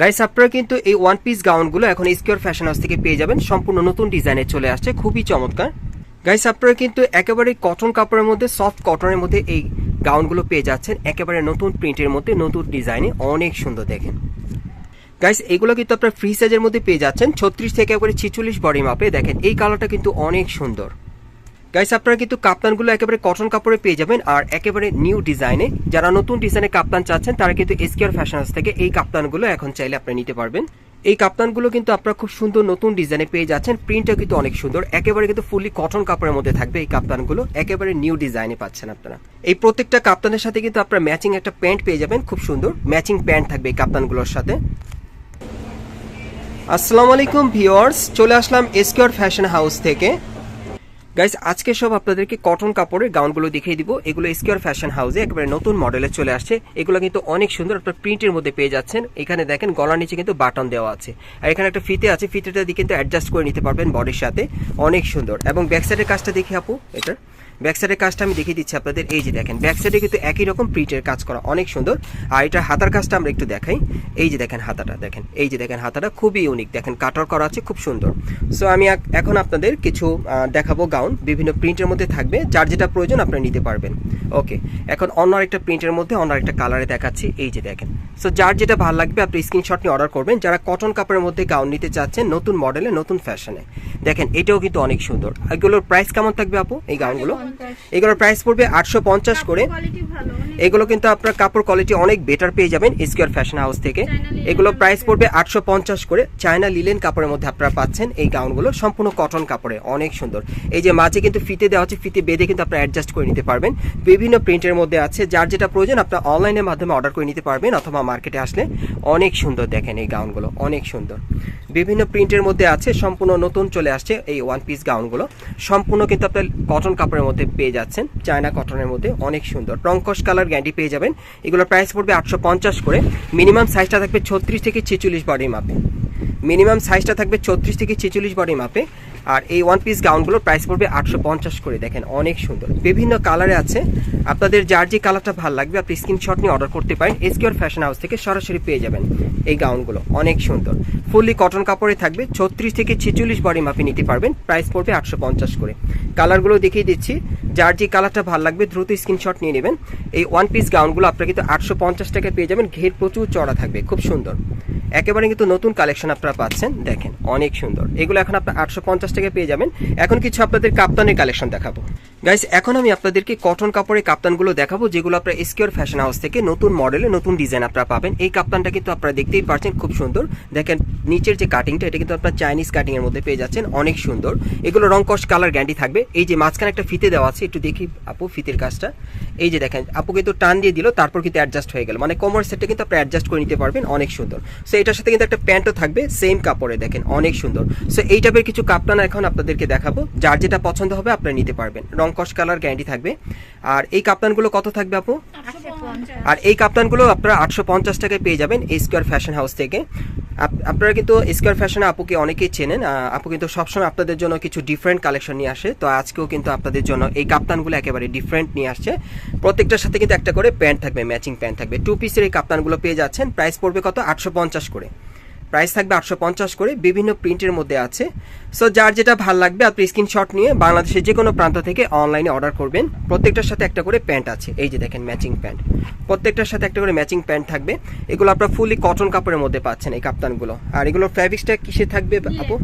Guys আপনারা কিন্তু এই ওয়ান পিস গাউনগুলো এখন স্কোয়ার ফ্যাশন হাউস থেকে পেয়ে যাবেন, সম্পূর্ণ নতুন ডিজাইনে চলে আসছে, খুবই চমৎকার। গাইস আপনারা কিন্তু একেবারে কটন কাপড়ের মধ্যে, সফট কটনের মধ্যে এই গাউনগুলো পেয়ে যাচ্ছেন, একেবারে নতুন প্রিন্টের মধ্যে, নতুন ডিজাইনে, অনেক সুন্দর দেখেন। গাইস এগুলো কিন্তু আপনার ফ্রি সাইজের মধ্যে পেয়ে যাচ্ছেন, 36 থেকে একেবারে 46 বডি মাপে। দেখেন এই কালারটা কিন্তু অনেক সুন্দর। গাইস আপনারা কিন্তু কাপ্তানগুলো একেবারে কটন কাপড়ে পেয়ে যাবেন, আর একেবারে নিউ ডিজাইনে। যারা নতুন ডিজাইনে কাপ্তান চাচ্ছেন তারা কিন্তু স্কোয়ার ফ্যাশন হাউস থেকে এই কাপ্তানগুলো এখন চাইলে আপনারা নিতে পারবেন। এই কাপ্তানগুলো কিন্তু আপনারা খুব সুন্দর নতুন ডিজাইনে পেয়ে যাচ্ছেন, প্রিন্টটা কিন্তু অনেক সুন্দর, একেবারে কিন্তু ফুলি কটন কাপড়ের মধ্যে থাকবে এই কাপ্তানগুলো, একেবারে নিউ ডিজাইনে পাচ্ছেন আপনারা। এই প্রত্যেকটা কাপ্তানের সাথে কিন্তু আপনারা ম্যাচিং একটা প্যান্ট পেয়ে যাবেন, খুব সুন্দর ম্যাচিং প্যান্ট থাকবে এই কাপ্তানগুলোর সাথে। আসসালামু আলাইকুম ভিউয়ার্স, চলে আসলাম স্কোয়ার ফ্যাশন হাউস থেকে। গাইস আজকে সব আপনাদেরকে কটন কাপড়ের গাউনগুলো দেখিয়ে দিব। এগুলো স্কোয়ার ফ্যাশন হাউসে একেবারে নতুন মডেলে চলে আসছে। এগুলো কিন্তু অনেক সুন্দর, আপনার প্রিন্টের মধ্যে পেয়ে যাচ্ছেন। এখানে দেখেন গলার নিচে কিন্তু বাটন দেওয়া আছে, আর এখানে একটা ফিতে আছে, ফিতেটা দিয়ে কিন্তু অ্যাডজাস্ট করে নিতে পারবেন বডির সাথে, অনেক সুন্দর। এবং ব্যাক সাইডের কাজটা দেখি আপু, এটার ব্যাক সাইডের কাজটা আমি দেখিয়ে দিচ্ছি আপনাদের। এই যে দেখেন ব্যাক সাইডে কিন্তু একই রকম প্রিন্টের কাজ করা, অনেক সুন্দর। আর এটা হাতার কাজটা আমরা একটু দেখাই। এই যে দেখেন হাতাটা, দেখেন এই যে দেখেন হাতাটা খুবই ইউনিক, দেখেন কাটার করা আছে, খুব সুন্দর। সো আমি এখন আপনাদের কিছু দেখাবো গাউন, বিভিন্ন প্রিন্টের মধ্যে থাকবে, যার যেটা প্রয়োজন আপনারা নিতে পারবেন। ওকে, এখন অন্য আরেকটা প্রিন্টের মধ্যে অন্য আরেকটা কালারে দেখাচ্ছি। এই যে দেখেন, সো যার যেটা ভালো লাগবে আপনি স্ক্রিনশট নিয়ে অর্ডার করবেন। যারা কটন কাপড়ের মধ্যে গাউন নিতে চাচ্ছেন নতুন মডেলে, নতুন ফ্যাশনে, দেখেন এটাও কিন্তু অনেক সুন্দর। এগুলোর প্রাইস কেমন থাকবে আপু এই গাউনগুলো? এগুলোর প্রাইস পড়বে 850 করে। এগুলো কিন্তু আপনার কাপড় কোয়ালিটি অনেক বেটার পেয়ে যাবেন স্কোয়ার ফ্যাশন হাউস থেকে। এগুলো প্রাইস পড়বে 850 করে। চায়না লিলেন কাপড়ের মধ্যে আপনারা পাচ্ছেন এই গাউনগুলো, সম্পূর্ণ কটন কাপড়ে, অনেক সুন্দর। এই যে মাঝে কিন্তু ফিতে দেওয়া আছে, ফিতে বেঁধে কিন্তু আপনারা অ্যাডজাস্ট করে নিতে পারবেন। বিভিন্ন প্রিন্টের মধ্যে আছে, যার যেটা প্রয়োজন আপনারা অনলাইনের মাধ্যমে অর্ডার করে নিতে পারবেন, অথবা মার্কেটে আসলে। অনেক সুন্দর দেখেন এই গাউনগুলো, অনেক সুন্দর, বিভিন্ন প্রিন্টের মধ্যে আছে, সম্পূর্ণ নতুন চলে আসছে এই ওয়ান পিস গাউনগুলো। সম্পূর্ণ কিন্তু আপনার কটন কাপড়ের মধ্যে পেয়ে যাচ্ছেন, চায়না কটনের মধ্যে, অনেক সুন্দর। রংকশ কালার গ্যারান্টি পেয়ে যাবেন। এগুলোর প্রাইস পড়বে 850 করে। মিনিমাম সাইজটা থাকবে 36 থেকে 46 বডি মাপে। মিনিমাম সাইজটা থাকবে 36 থেকে 46 বডি মাপে। আর এই ওয়ান পিস গাউনগুলোর প্রাইস পড়বে 850 করে। দেখেন অনেক সুন্দর, বিভিন্ন কালারে আছে, আপনাদের যার যে কালারটা ভালো লাগবে আপনি স্ক্রিনশট নিয়ে অর্ডার করতে পারেন। স্কোয়ার ফ্যাশন হাউস থেকে সরাসরি পেয়ে যাবেন এই গাউনগুলো, অনেক সুন্দর, ফুললি কটন কাপড়ে থাকবে, 36 থেকে 46 বডি মাপে নিতে পারবেন। প্রাইস পড়বে 850 করে। কালারগুলো দেখিয়ে দিচ্ছি, যার যে কালারটা ভালো লাগবে দ্রুত স্ক্রিনশট নিয়ে নেবেন। এই ওয়ান পিস গাউনগুলো আপনারা কিন্তু 850 টাকায় পেয়ে যাবেন। ঘের প্রচুর চড়া থাকবে, খুব সুন্দর, একেবারে কিন্তু নতুন কালেকশন আপনারা পাচ্ছেন, দেখেন অনেক সুন্দর। এগুলো এখন আপনার 850 টাকায় পেয়ে যাবেন। এখন কিছু আপনাদের কাপ্তানের কালেকশন দেখাবো। গাইস এখন আমি আপনাদেরকে কটন কাপড়ের কাপ্তানগুলো দেখাবো, যেগুলো আপনারা স্কোয়ার ফ্যাশন হাউস থেকে নতুন মডেলে, নতুন ডিজাইন আপনারা পাবেন। এই কাপ্তানটা কিন্তু আপনারা দেখতেই পাচ্ছেন, খুব সুন্দর। দেখেন নিচের যে কাটিংটা, এটা কিন্তু আপনার চাইনিজ কাটিং এর মধ্যে পেয়ে যাচ্ছেন, অনেক সুন্দর। এগুলো রংকশ কালার গ্যারান্টি থাকবে। এই যে মাঝখানে একটা ফিতে দেওয়া আছে, একটু দেখি আপু ফিতের কাজটা। এই যে দেখেন আপু কিন্তু টান দিয়ে দিল, তারপর কিন্তু অ্যাডজাস্ট হয়ে গেল, মানে কোমর সেটটা কিন্তু আপনি অ্যাডজাস্ট করে নিতে পারবেন, অনেক সুন্দর। সো এটার সাথে কিন্তু একটা প্যান্টও থাকবে সেম কাপড়ে, দেখেন অনেক সুন্দর। সো এই টাইপের কিছু কাপ্তান এখন আপনাদেরকে দেখাবো, যার যেটা পছন্দ হবে আপনারা নিতে পারবেন। রংকশ কালার গ্যারান্টি থাকবে। আর এই কাপ্তানগুলো কত থাকবে আপু? আর এই কাপ্তানগুলো আপনারা 850 টাকায় পেয়ে যাবেন এই স্কোয়ার ফ্যাশন হাউস থেকে। আপনারা কিন্তু স্কোয়ার ফ্যাশনে আপুকে অনেকেই চেনেন। আপু কিন্তু সবসময় আপনাদের জন্য কিছু ডিফারেন্ট কালেকশন নিয়ে আসে, তো আজকেও কিন্তু আপনাদের জন্য এই কাপ্তানগুলো একেবারে ডিফারেন্ট নিয়ে আসছে। প্রত্যেকটার সাথে কিন্তু একটা করে প্যান্ট থাকবে, ম্যাচিং প্যান্ট থাকবে। 2 পিসের এই কাপ্তানগুলো পেয়ে যাচ্ছেন। প্রাইস পড়বে কত? 850 করে। প্রাইস থাকবে 850 করে, বিভিন্ন প্রিন্টের মধ্যে আছে। সো যার যেটা ভালো লাগবে আপনি স্ক্রিনশট নিয়ে বাংলাদেশের যে কোনো প্রান্ত থেকে অনলাইনে অর্ডার করবেন। প্রত্যেকটার সাথে একটা করে প্যান্ট আছে, এই যে দেখেন ম্যাচিং প্যান্ট, প্রত্যেকটার সাথে একটা করে ম্যাচিং প্যান্ট থাকবে। এগুলো আপনারা ফুলি কটন কাপড়ের মধ্যে পাচ্ছেন এই কাপ্তানগুলো। আর এগুলোর ফ্যাব্রিক্সটা কিসে থাকবে আপু?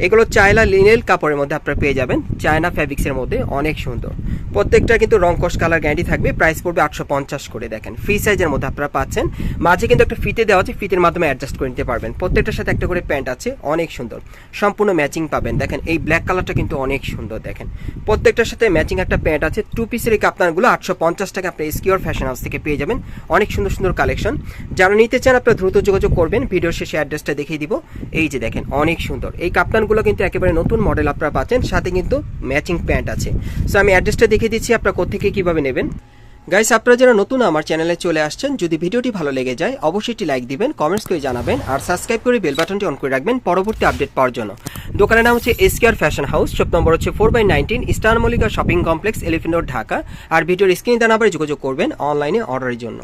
এগুলো চায়না লিনেল কাপড়ের মধ্যে আপনারা পেয়ে যাবেন, চায়না ফ্যাব্রিক্সের মধ্যে, অনেক সুন্দর। প্রত্যেকটা কিন্তু রংকশ কালার গ্যারান্টি থাকবে। প্রাইস পড়বে 850 করে। দেখেন ফ্রি সাইজের মধ্যে আপনারা পাচ্ছেন, মাঝে কিন্তু একটা ফিতে দেওয়া আছে, ফিতের মাধ্যমে অ্যাডজাস্ট করে নিতে পারবেন। প্রত্যেকটার সাথে একটা করে প্যান্ট আছে, অনেক সুন্দর, সম্পূর্ণ ম্যাচিং পাবেন। দেখেন এই ব্ল্যাক কালারটা কিন্তু অনেক সুন্দর, দেখেন প্রত্যেকটার সাথে ম্যাচিং একটা প্যান্ট আছে। 2 পিসের এই কাপ্তানগুলো 850 টাকা আপনি স্কোয়ার ফ্যাশন হাউস থেকে পেয়ে যাবেন। অনেক সুন্দর সুন্দর কালেকশন, যারা নিতে চান আপনারা দ্রুত যোগাযোগ করবেন। ভিডিওর শেষে অ্যাড্রেসটা দেখিয়ে দিব। এই যে দেখেন অনেক সুন্দর এই কাপ্তানগুলো কিন্তু একেবারে নতুন মডেল আপনারা পাচ্ছেন, সাথে কিন্তু ম্যাচিং প্যান্ট আছে। সো আমি অ্যাড্রেসটা দেখিয়ে দিচ্ছি, আপনারা কোত্থেকে কিভাবে নেবেন। গাইস আপনারা যারা নতুন আমার চ্যানেলে চলে আসছেন, যদি ভিডিওটি ভালো লেগে যায় অবশ্যই একটি লাইক দিবেন, কমেন্টস করে জানাবেন, আর সাবস্ক্রাইব করে বেল বাটনটি অন করে রাখবেন পরবর্তী আপডেট পাওয়ার জন্য। দোকানের নাম হচ্ছে square fashion house, shop number হচ্ছে 4/19 star Mallika shopping complex, elephant road, Dhaka. আর ভিডিওর স্ক্রিনে দেওয়া নাম্বারে যোগাযোগ করবেন অনলাইনে অর্ডারের জন্য।